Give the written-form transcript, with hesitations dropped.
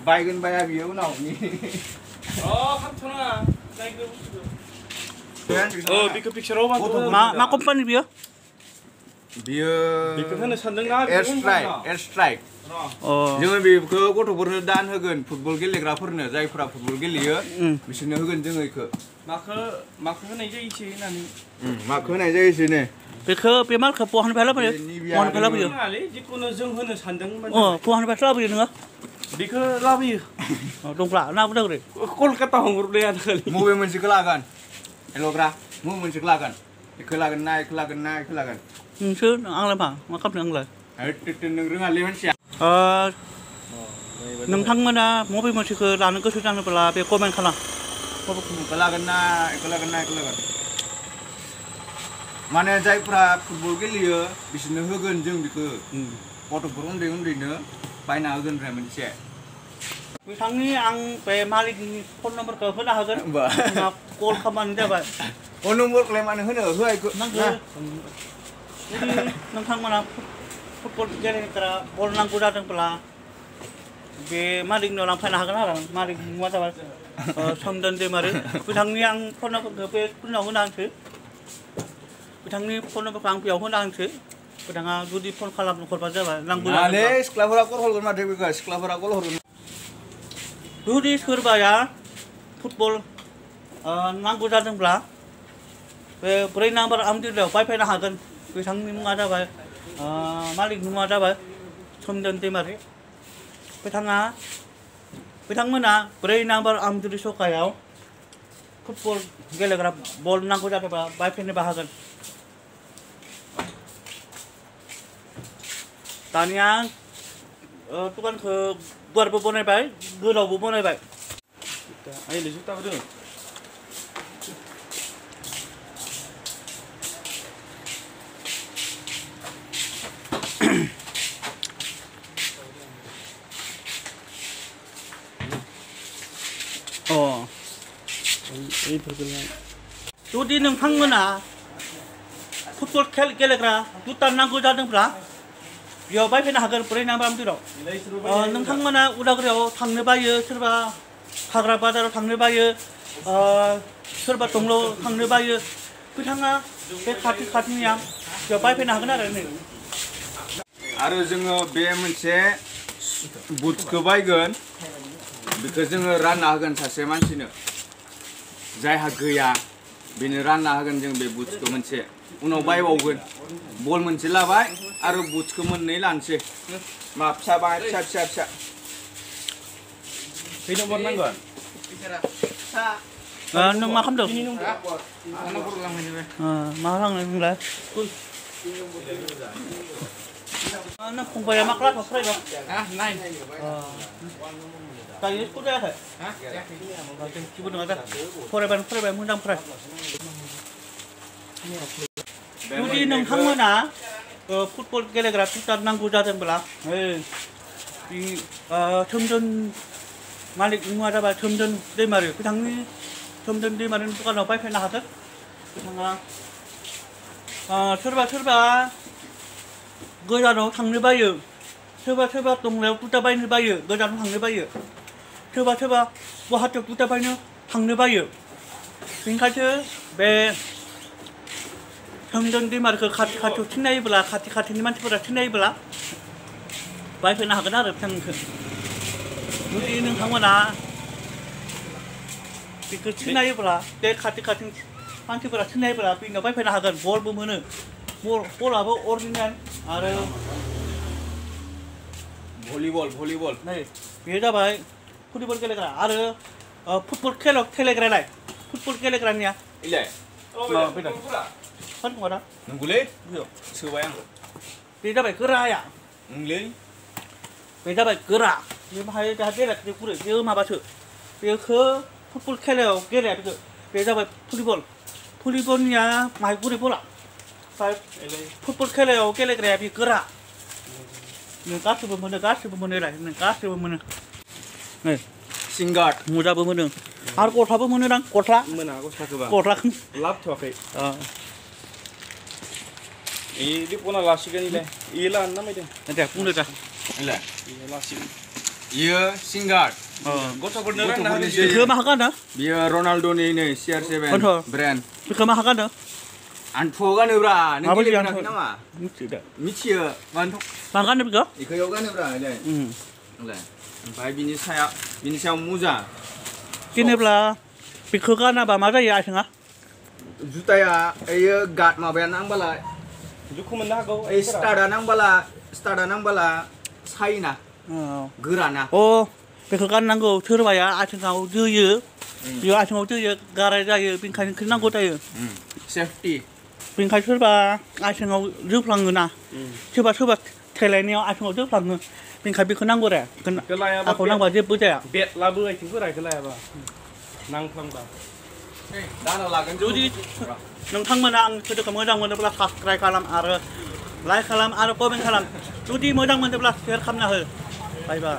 बायगोन बाया बियो उनाव खामथ'नाङा बेखौ पिक्चाराव मा कम्पानि बियो बेखौ होनो सानदोंना एयार स्ट्राइक जोङो बेखौ गथ'फोरनो दान होगोन फुटबल गेलेग्राफोरनो जायफोरा फुटबल गेलेयो बिसोरनो होगोन जोङो बेखौ माखौ होनाय जायोसै होननानै माखौ होनाय जायोसै ने बेखौ बे मालखौ बहानिफ्राय लाबोयो बहानिफ्राय लाबोयो जिखुनु जों होनो सानदों बहानिफ्राय लाबोयो नोङो बेखौ लाबोयो दंब्ला ना बुदाग्रे कलकाता हंग्रोबलै मबे मोनसेखौ लागोन हेल'ग्रा मबे मोनसेखौ लागोन बेखौ लागोन ना बेखौ लागोन ना बेखौ लागोन नोंसो आंलाय मा खालामदों आंलाय नों रोङालै मानसिया नोंथांमोना मबे मोनसेखौ लानो गोसो जानोब्ला बे कमेन्ट खालाम बेखौ लागोन ना बेखौ लागोन ना बेखौ लागोन माने जायफ्रा फुटबल गेलेयो बिसोरनो होगोन जों बेखौ गथ'फोर उन्दै उन्दैनो बायना होगोन ओमफ्राय मोनसे बिथांनि आं बे मालिकनि फन नम्बरखौ होना होगोन कल खालामबानो जाबाय फन नम्बरखौलाय मानो होनो होआ नांगौ जुदि नोंथांमोना फुटबल गेलेग्रा बल नांगौ जादोंब्ला बे मालिकनियाव लांफैनो हागोन आरो मालिकनि मुङा जाबाय सोमदोन दैमारि बिथांनि आं फन नम्बरखौ बे उनाव होना होनोसै बिथांनि फन नम्बरखौ आं बेयाव होना होनोसै बिथाङा जुदि फन खालामनो हरबानो जाबाय नांगौ सिख्लाफोरा कल हरगोन माथो बेखौ सिख्लाफोरा कल हरगोन जुदि सोरबाया फुटबल नांगौ जादोंब्ला बे 4 नाम्बार आमदिलायाव बायफैनो हागोन बिथांनि मुङा जाबाय मालिकनि मुङा जाबाय सोमदोन दैमारि बिथांमोना 4 नाम्बार आमदिरि सकायाव फुटबल गेलेग्रा बल नांगौ जादोंबा बायफैनोबो हागोन दानिया दुकानखौ गुवारबो बनायबाय गोलावबो बनायबाय आइले जुथाबो दङ जुदि नोंथांमोना फुटबल गेलेग्रा जुथा नांगौ जादोंब्ला बेयाव बायफैनो हागोन 4 नाम्बार आमदिराव नोंथांमोना उदालगुरियाव थांनो बायो सोरबा हाग्रा बाजाराव थांनो बायो सोरबा टंलायाव थांनो बायो बिथाङा बे खाथिनिया बेयाव बायफैनो हागोन आरो जोङो बे मोनसे बुटखौ बायगोन बेखौ जोङो रानना होगोन सासे मानसिनो जायहा गैया बेनो रानना होगोन जों बे बुटखौ मोनसे उनाव बायबावगोन बल मोनसे लाबाय आरो बुटखौ मोननै लानोसै मा फिसा फिसा खै नम्बर नांगोन नों मा खालामदों मा थांनो नोंलाय नों फंबाया मा क्लासाव फरायदों दायो स्कुल जायाखै जेबो नङा दा फरायबाय मोजां फराय जुदि नोंथांमोना फुटबल गेलेग्रा जुथा नांगौ जादोंब्ला सोमदोन मालिकनि मुङा जाबाय सोमदोन दैमारि बिथांनि सोमदोन दैमारिनि दुकानाव बायफैनो हागोन बिथाङा सोरबा गोजानाव थांनो बायो सोरबा टंलायाव जुथा बायनो बायो गोजानाव थांनो बायो सोरबा गुवाहाटीयाव जुथा बायनो थांनो बायो बेनिखायनो बे सोमदोन दैमारिखौ खाथियाव सिनायोब्ला खाथिनि मानसिफोरा सिनायोब्ला बायफैनो हागोन आरो बिथांमोनखौ जुदि नोंथांमोना बेखौ सिनायोब्ला बे खाथिनि मानसिफोरा सिनायोब्ला बेनाव बायफैनो हागोन बलबो मोनो बलाबो अरिजिनेल आरो भलिबल नै बेयो जाबाय फुटबल गेलेग्रा आरो फुटबल गेलेग्रालाय फुटबल गेलेग्रानिया नङा नंगौलै सोबाय आं बे जाबाय गोराया नोंलै बे जाबाय गोरा बे बाहाय गेलेग्रा गुरै बे माबासो बेखौ फुटबल खेलायाव गेलेया बेखौ बे जाबाय भलिबलनिया माहाय गुरै बला फुटबल खेलायाव गेलेग्राया बे गोरा नों गासिबो मोनो नों गासिबो मोनो नै सिंगार मुजाबो मोनो आरो गस्लाबो मोनो दां गस्ला मोना गस्लाखौबा लाबोथ'वाखै बे बना लासिगोन इलाय लानो नामायदों दे बुंदो दा लासिगोन Iya Singard. गथ'फोरनो रानना गथ'फोरनि होनो जे- बेखौ मा हागोन ना Biyo Ronaldo ni CR7 Betul. brand. बेखौ मा हागोन ना Anto kan bra. Nang Mabalि gili Anto? nama. मिथिदा Michiyo. Anto. मा हागोन बेखौ Ikayo kan bra. Lai. Oमफ्राय बिनि सायाव मुजा. जेनेब्ला बेखौ गानाबा मा जायो आथिङा जुताया एयो गाट माबाया नांबाला दुखु मोननो हागौ ए स्टार्टआ नांबाला साइना गोराना अ बेखौ गाननांगौ सोरबाया आथिङाव जोयो बेयाव आथिङाव जोयो गाराय जायो बेनिखायनो नांगौ जायो सेफटि बेनिखायनो सोरबा आथिङाव जोफ्लाङोना सोरबा थैलायनायाव आथिङाव जोफ्लाङो बेनिखायनो बेखौ नांगौ रे आखौ नांबा जेबो जाया बेट लाबो आथिंफोरा बेखौ लायाबा नांफ्लांबा दाना लागोन जुदि नोंथांमोना आं भिडिअखौ मोजां मोनोब्ला साबस्क्राइब खालाम आरो लाइक खालाम आरो कमेन्ट खालाम जुदि मोजां मोनोब्ला शेयार खालामना हो बाय बाय